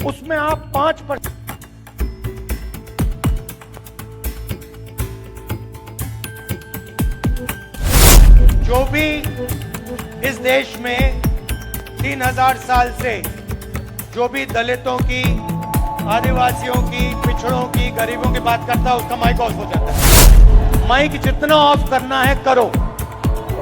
उसमें आप 5%। जो भी इस देश में 3000 साल से जो भी दलितों की, आदिवासियों की, पिछड़ों की, गरीबों की बात करता है, उसका माइक ऑफ हो जाता है। माइक जितना ऑफ करना है करो,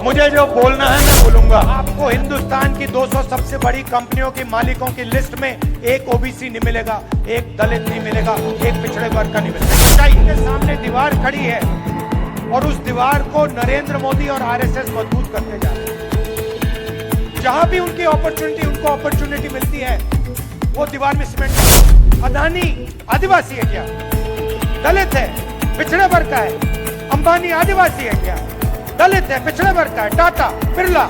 मुझे जो बोलना है मैं बोलूंगा। आपको हिंदुस्तान की 200 सबसे बड़ी कंपनियों की मालिकों की लिस्ट में एक ओबीसी नहीं मिलेगा, एक दलित नहीं मिलेगा, एक पिछड़े वर्ग का नहीं मिलेगा। इनके सामने दीवार खड़ी है और उस दीवार को नरेंद्र मोदी और आरएसएस मजबूत करते जा रहे हैं। जहां भी उनको अपॉर्चुनिटी मिलती है वो दीवार में सीमेंट। अदानी आदिवासी है क्या? दलित है, पिछड़े वर्ग का है। अंबानी आदिवासी है क्या? दलित है, पिछड़े वर्ग का है। टाटा, बिरला,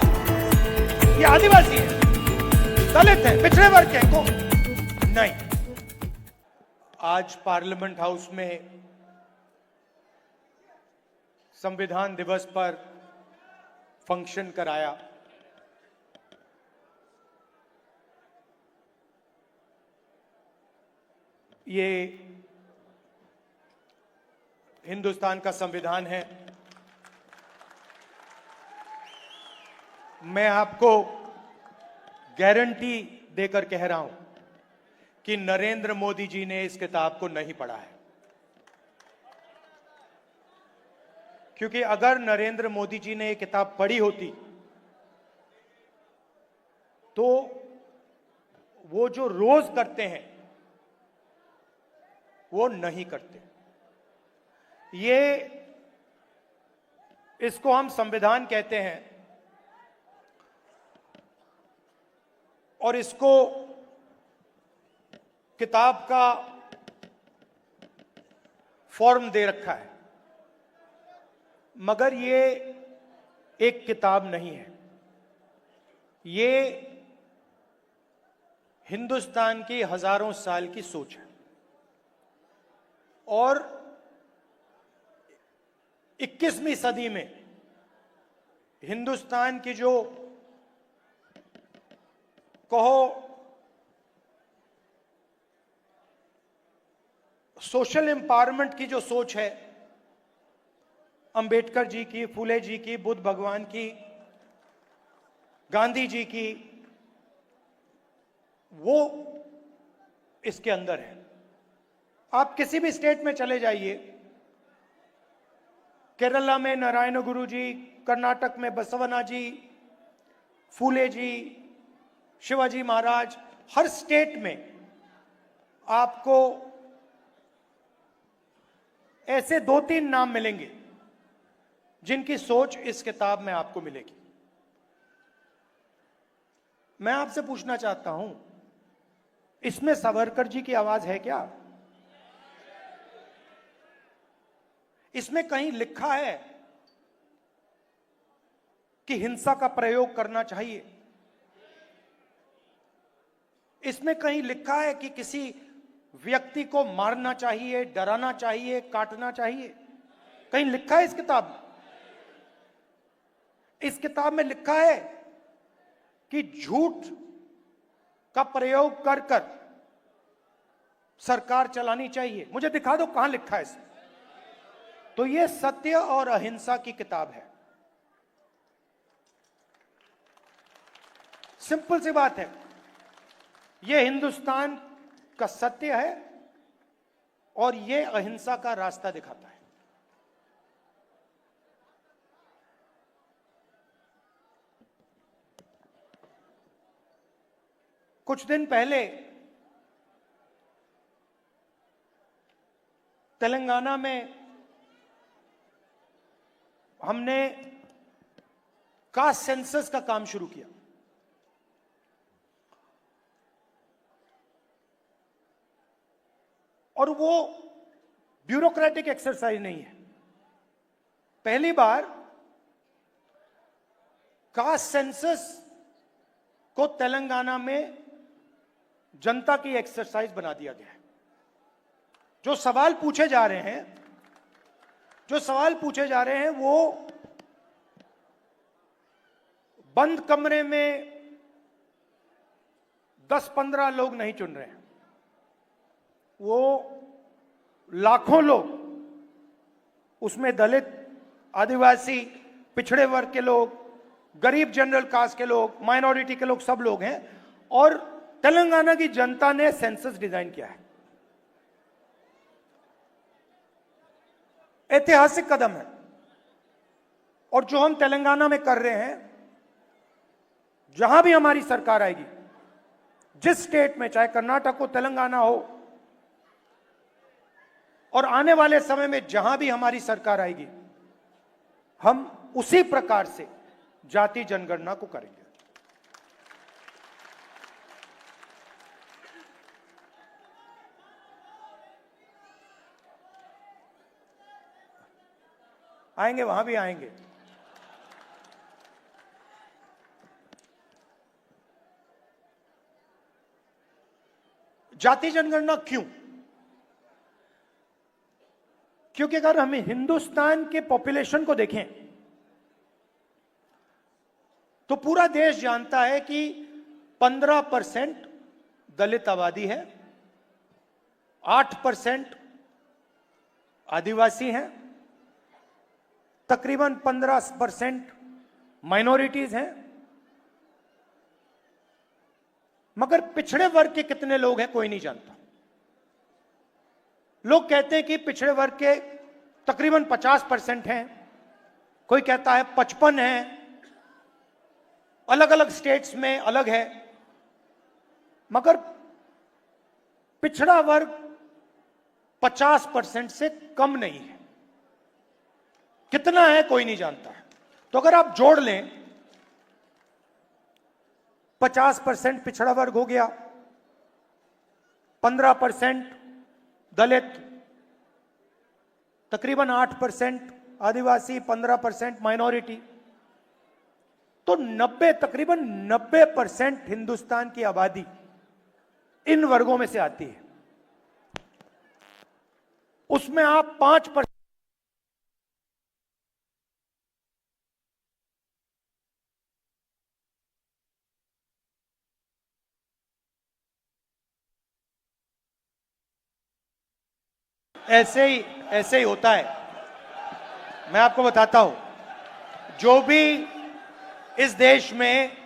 ये आदिवासी है, दलित है, पिछड़े वर्ग के को नहीं। आज पार्लियामेंट हाउस में संविधान दिवस पर फंक्शन कराया। ये हिंदुस्तान का संविधान है। मैं आपको गारंटी देकर कह रहा हूं कि नरेंद्र मोदी जी ने इस किताब को नहीं पढ़ा है, क्योंकि अगर नरेंद्र मोदी जी ने ये किताब पढ़ी होती तो वो जो रोज करते हैं वो नहीं करते। ये इसको हम संविधान कहते हैं और इसको किताब का फॉर्म दे रखा है, मगर ये एक किताब नहीं है। ये हिंदुस्तान की हजारों साल की सोच है और 21वीं सदी में हिंदुस्तान की जो कहो सोशल एम्पावरमेंट की जो सोच है, अंबेडकर जी की, फूले जी की, बुद्ध भगवान की, गांधी जी की, वो इसके अंदर है। आप किसी भी स्टेट में चले जाइए, केरला में नारायण गुरु जी, कर्नाटक में बसवना जी, फूले जी, शिवाजी महाराज, हर स्टेट में आपको ऐसे 2-3 नाम मिलेंगे जिनकी सोच इस किताब में आपको मिलेगी। मैं आपसे पूछना चाहता हूं, इसमें सावरकर जी की आवाज है क्या? इसमें कहीं लिखा है कि हिंसा का प्रयोग करना चाहिए? इसमें कहीं लिखा है कि किसी व्यक्ति को मारना चाहिए, डराना चाहिए, काटना चाहिए? कहीं लिखा है इस किताब में? इस किताब में लिखा है कि झूठ का प्रयोग कर कर सरकार चलानी चाहिए? मुझे दिखा दो कहां लिखा है इसमें। तो यह सत्य और अहिंसा की किताब है। सिंपल सी बात है, यह हिंदुस्तान का सत्य है और यह अहिंसा का रास्ता दिखाता है। कुछ दिन पहले तेलंगाना में हमने कास्ट सेंसस का काम शुरू किया। और वो ब्यूरोक्रेटिक एक्सरसाइज नहीं है। पहली बार कास्ट सेंसस को तेलंगाना में जनता की एक्सरसाइज बना दिया गया है। जो सवाल पूछे जा रहे हैं वो बंद कमरे में 10-15 लोग नहीं चुन रहे हैं। वो लाखों लोग, उसमें दलित, आदिवासी, पिछड़े वर्ग के लोग, गरीब जनरल कास्ट के लोग, माइनॉरिटी के लोग, सब लोग हैं। और तेलंगाना की जनता ने सेंसस डिजाइन किया है। ऐतिहासिक कदम है। और जो हम तेलंगाना में कर रहे हैं, जहां भी हमारी सरकार आएगी, जिस स्टेट में, चाहे कर्नाटक हो, तेलंगाना हो, और आने वाले समय में जहां भी हमारी सरकार आएगी, हम उसी प्रकार से जाति जनगणना को करेंगे। आएंगे, वहां भी आएंगे। जाति जनगणना क्यों? क्योंकि अगर हम हिंदुस्तान के पॉपुलेशन को देखें तो पूरा देश जानता है कि 15% दलित आबादी है, 8% आदिवासी हैं, तकरीबन 15% माइनॉरिटीज हैं। मगर पिछड़े वर्ग के कितने लोग हैं कोई नहीं जानता। लोग कहते हैं कि पिछड़े वर्ग के तकरीबन 50% हैं, कोई कहता है 55 हैं, अलग अलग स्टेट्स में अलग है। मगर पिछड़ा वर्ग 50% से कम नहीं है। कितना है कोई नहीं जानता है। तो अगर आप जोड़ लें, 50% पिछड़ा वर्ग हो गया, 15% दलित, तकरीबन 8% आदिवासी, 15% माइनॉरिटी, तो तकरीबन 90% हिंदुस्तान की आबादी इन वर्गों में से आती है। उसमें आप 5% ऐसे ही होता है। मैं आपको बताता हूं, जो भी इस देश में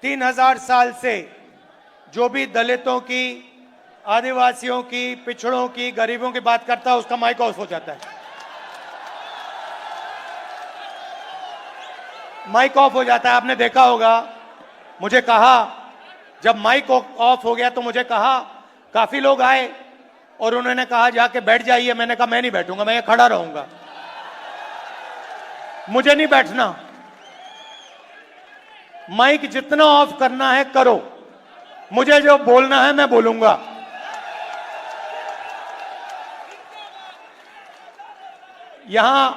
3000 साल से जो भी दलितों की, आदिवासियों की, पिछड़ों की, गरीबों की बात करता है, उसका माइक ऑफ हो जाता है। माइक ऑफ हो जाता है। आपने देखा होगा, मुझे कहा, जब माइक ऑफ हो गया तो मुझे कहा, काफी लोग आए और उन्होंने कहा जाके बैठ जाइए। मैंने कहा मैं नहीं बैठूंगा, मैं खड़ा रहूंगा, मुझे नहीं बैठना। माइक जितना ऑफ करना है करो, मुझे जो बोलना है मैं बोलूंगा। यहां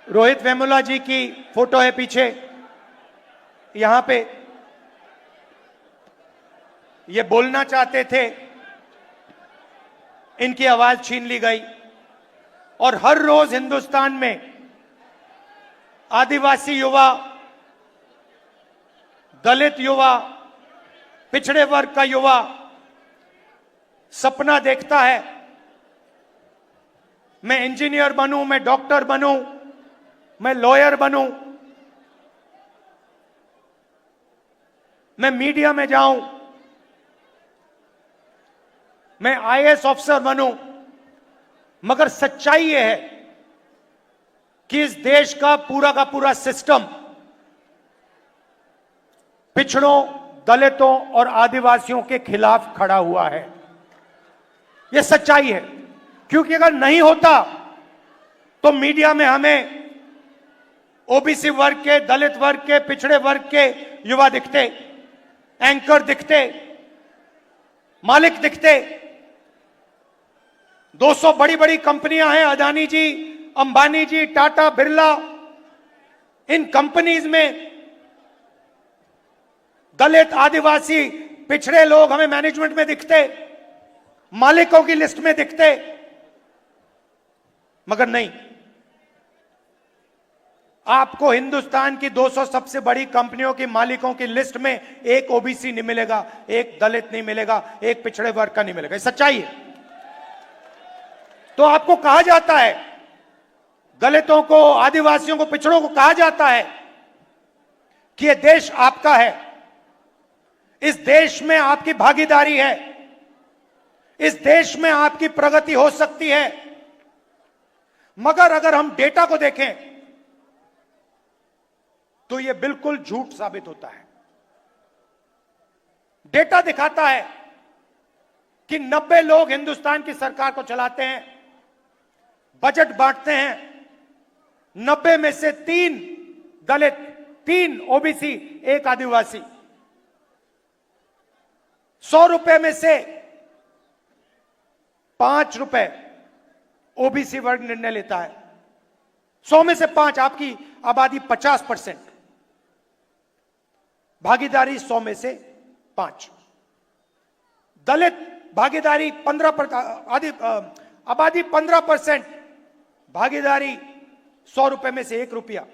रोहित वेमुला जी की फोटो है पीछे, यहां पे ये बोलना चाहते थे, इनकी आवाज छीन ली गई। और हर रोज हिंदुस्तान में आदिवासी युवा, दलित युवा, पिछड़े वर्ग का युवा सपना देखता है, मैं इंजीनियर बनूं, मैं डॉक्टर बनूं, मैं लॉयर बनूं, मैं मीडिया में जाऊं, मैं आईएएस ऑफिसर बनूं। मगर सच्चाई यह है कि इस देश का पूरा सिस्टम पिछड़ों, दलितों और आदिवासियों के खिलाफ खड़ा हुआ है। यह सच्चाई है। क्योंकि अगर नहीं होता तो मीडिया में हमें ओबीसी वर्ग के, दलित वर्ग के, पिछड़े वर्ग के युवा दिखते, एंकर दिखते, मालिक दिखते। 200 बड़ी बड़ी कंपनियां हैं, अदानी जी, अंबानी जी, टाटा, बिरला। इन कंपनीज में दलित, आदिवासी, पिछड़े लोग हमें मैनेजमेंट में दिखते, मालिकों की लिस्ट में दिखते। मगर नहीं, आपको हिंदुस्तान की 200 सबसे बड़ी कंपनियों की मालिकों की लिस्ट में एक ओबीसी नहीं मिलेगा, एक दलित नहीं मिलेगा, एक पिछड़े वर्ग का नहीं मिलेगा। ये सच्चाई है। तो आपको कहा जाता है, दलितों को, आदिवासियों को, पिछड़ों को कहा जाता है कि यह देश आपका है, इस देश में आपकी भागीदारी है, इस देश में आपकी प्रगति हो सकती है। मगर अगर हम डेटा को देखें तो यह बिल्कुल झूठ साबित होता है। डेटा दिखाता है कि 90 लोग हिंदुस्तान की सरकार को चलाते हैं, बजट बांटते हैं, 90 में से 3 दलित, 3 ओबीसी, 1 आदिवासी। 100 रुपए में से 5 रुपए ओबीसी वर्ग निर्णय लेता है। 100 में से 5, आपकी आबादी 50%, भागीदारी 100 में से 5। दलित भागीदारी 15%, आबादी 15%, भागीदारी 100 रुपए में से 1 रुपया।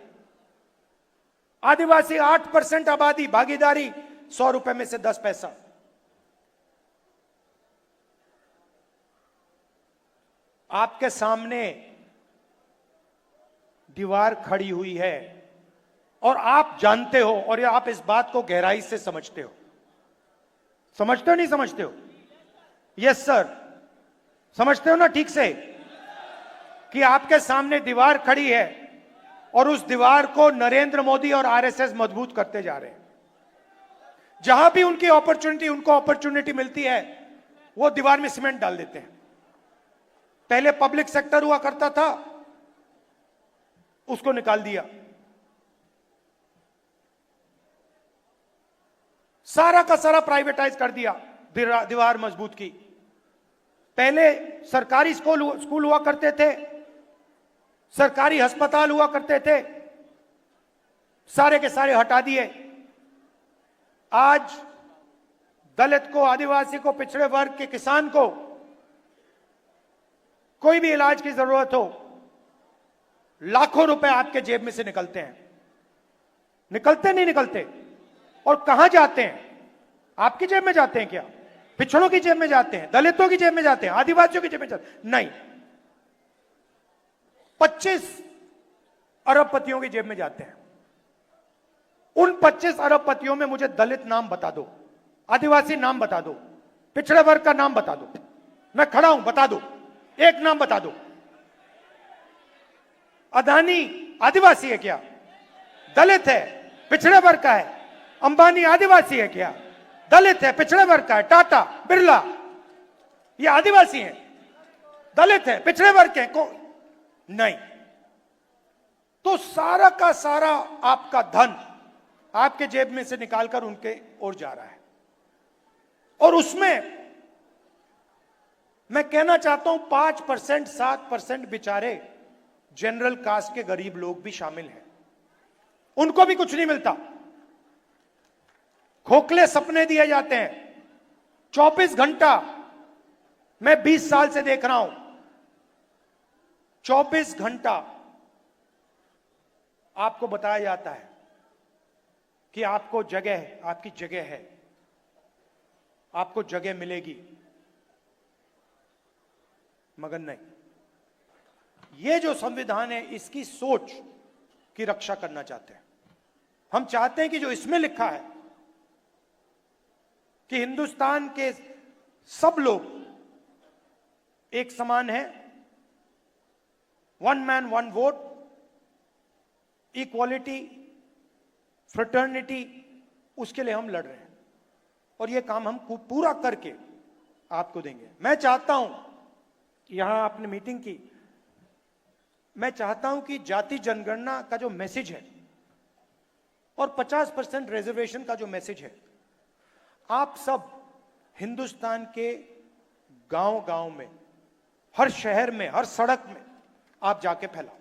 आदिवासी 8% आबादी, भागीदारी 100 रुपए में से 10 पैसा। आपके सामने दीवार खड़ी हुई है और आप जानते हो, और आप इस बात को गहराई से समझते हो। समझते हो नहीं समझते हो? यस सर, समझते हो ना ठीक से कि आपके सामने दीवार खड़ी है और उस दीवार को नरेंद्र मोदी और आरएसएस मजबूत करते जा रहे हैं। जहां भी उनको अपॉर्चुनिटी मिलती है, वो दीवार में सीमेंट डाल देते हैं। पहले पब्लिक सेक्टर हुआ करता था, उसको निकाल दिया, सारा का सारा प्राइवेटाइज कर दिया, दीवार मजबूत की। पहले सरकारी स्कूल हुआ करते थे, सरकारी अस्पताल हुआ करते थे, सारे के सारे हटा दिए। आज दलित को, आदिवासी को, पिछड़े वर्ग के किसान को कोई भी इलाज की जरूरत हो, लाखों रुपए आपके जेब में से निकलते हैं। निकलते नहीं निकलते? और कहां जाते हैं? आपकी जेब में जाते हैं क्या? पिछड़ों की जेब में जाते हैं? दलितों की जेब में जाते हैं? आदिवासियों की जेब में जाते हैं? नहीं, 25 अरबपतियों की जेब में जाते हैं। उन 25 अरबपतियों में मुझे दलित नाम बता दो, आदिवासी नाम बता दो, पिछड़े वर्ग का नाम बता दो। मैं खड़ा हूं, बता दो, एक नाम बता दो। अदानी आदिवासी है क्या? दलित है, पिछड़े वर्ग का है। अंबानी आदिवासी है क्या? दलित है, पिछड़े वर्ग का है। टाटा, बिरला, ये आदिवासी हैं, दलित है, पिछड़े वर्ग के को नहीं। तो सारा का सारा आपका धन आपके जेब में से निकालकर उनके ओर जा रहा है। और उसमें मैं कहना चाहता हूं 5%, 7% बेचारे जनरल कास्ट के गरीब लोग भी शामिल हैं, उनको भी कुछ नहीं मिलता। खोखले सपने दिए जाते हैं। 24 घंटा मैं 20 साल से देख रहा हूं, 24 घंटा आपको बताया जाता है कि आपको जगह है, आपकी जगह है, आपको जगह मिलेगी, मगर नहीं। ये जो संविधान है, इसकी सोच की रक्षा करना चाहते हैं। हम चाहते हैं कि जो इसमें लिखा है कि हिंदुस्तान के सब लोग एक समान हैं, 1 मैन 1 वोट, इक्वालिटी, फ्रेटर्निटी, उसके लिए हम लड़ रहे हैं और यह काम हम पूरा करके आपको देंगे। मैं चाहता हूं, यहां आपने मीटिंग की, मैं चाहता हूं कि जाति जनगणना का जो मैसेज है और 50% रिजर्वेशन का जो मैसेज है, आप सब हिंदुस्तान के गांव-गांव में, हर शहर में, हर सड़क में आप जाके फैलाओ।